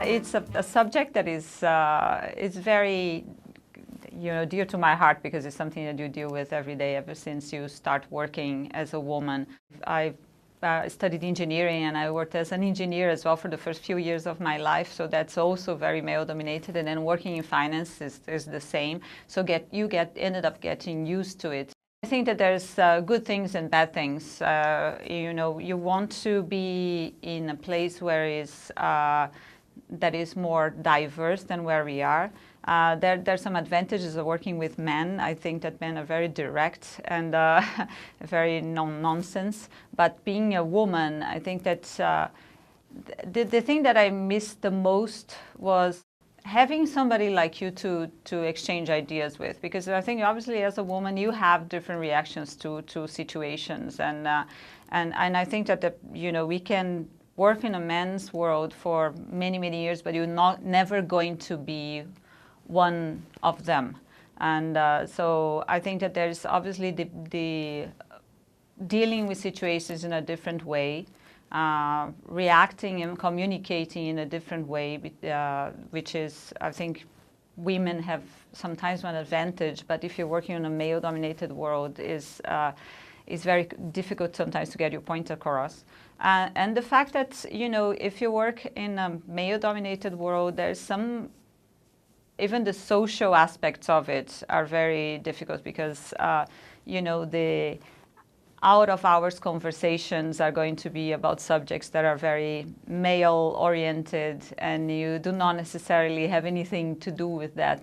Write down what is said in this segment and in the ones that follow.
It's a subject that is very, dear to my heart because it's something that you deal with every day ever since you start working as a woman. I studied engineering and I worked as an engineer as well for the first few years of my life, so that's also very male-dominated. And then working in finance is the same. So ended up getting used to it. I think that there's good things and bad things. You want to be in a place where that is more diverse than where we are. There's some advantages of working with men. I think that men are very direct and very nonsense. But being a woman, I think that the thing that I missed the most was having somebody like you to exchange ideas with, because I think obviously as a woman you have different reactions to situations, and I think that we can work in a man's world for many years, but you're never going to be one of them. And so I think that there's obviously the dealing with situations in a different way, reacting and communicating in a different way, which is, I think, women have sometimes one advantage, but if you're working in a male-dominated world, is very difficult sometimes to get your point across. And the fact that, if you work in a male-dominated world, there's even the social aspects of it are very difficult because, the out-of-hours conversations are going to be about subjects that are very male-oriented, and you do not necessarily have anything to do with that.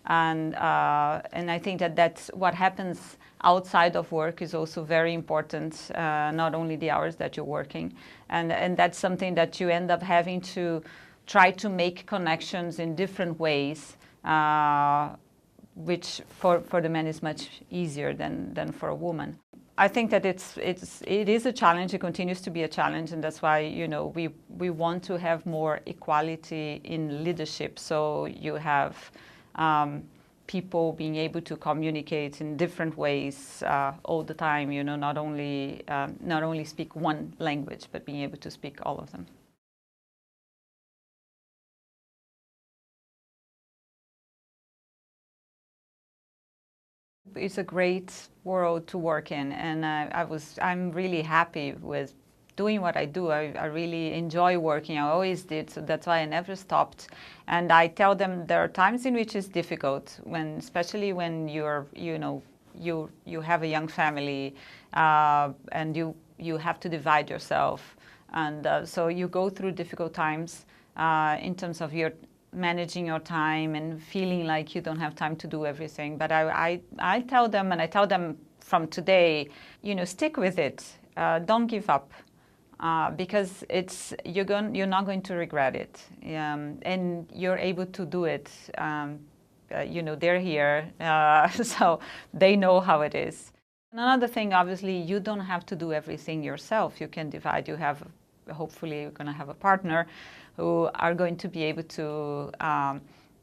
And I think that that's what happens outside of work is also very important, not only the hours that you're working. And that's something that you end up having to try to make connections in different ways, which for the man is much easier than for a woman. I think that it is a challenge. It continues to be a challenge, and that's why we want to have more equality in leadership. So you have people being able to communicate in different ways all the time. Not only speak one language, but being able to speak all of them. It's a great world to work in, and I'm really happy with doing what I do. I really enjoy working. I always did, so that's why I never stopped. And I tell them there are times in which it's difficult, especially when you have a young family, and you have to divide yourself, and so you go through difficult times in terms of managing your time and feeling like you don't have time to do everything. But I tell them, and I tell them from today, stick with it. Don't give up, because you're not going to regret it, and you're able to do it. They're here, so they know how it is. Another thing, obviously, you don't have to do everything yourself. You can divide. Hopefully you're going to have a partner who are going to be able to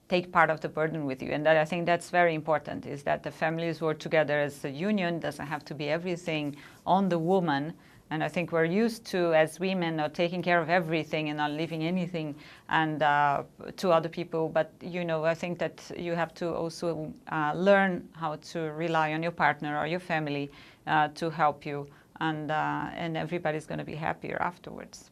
take part of the burden with you. And I think that's very important, is that the families work together as a union. Doesn't have to be everything on the woman. And I think we're used to, as women, taking care of everything and not leaving anything to other people. But, I think that you have to also learn how to rely on your partner or your family to help you. And everybody's going to be happier afterwards.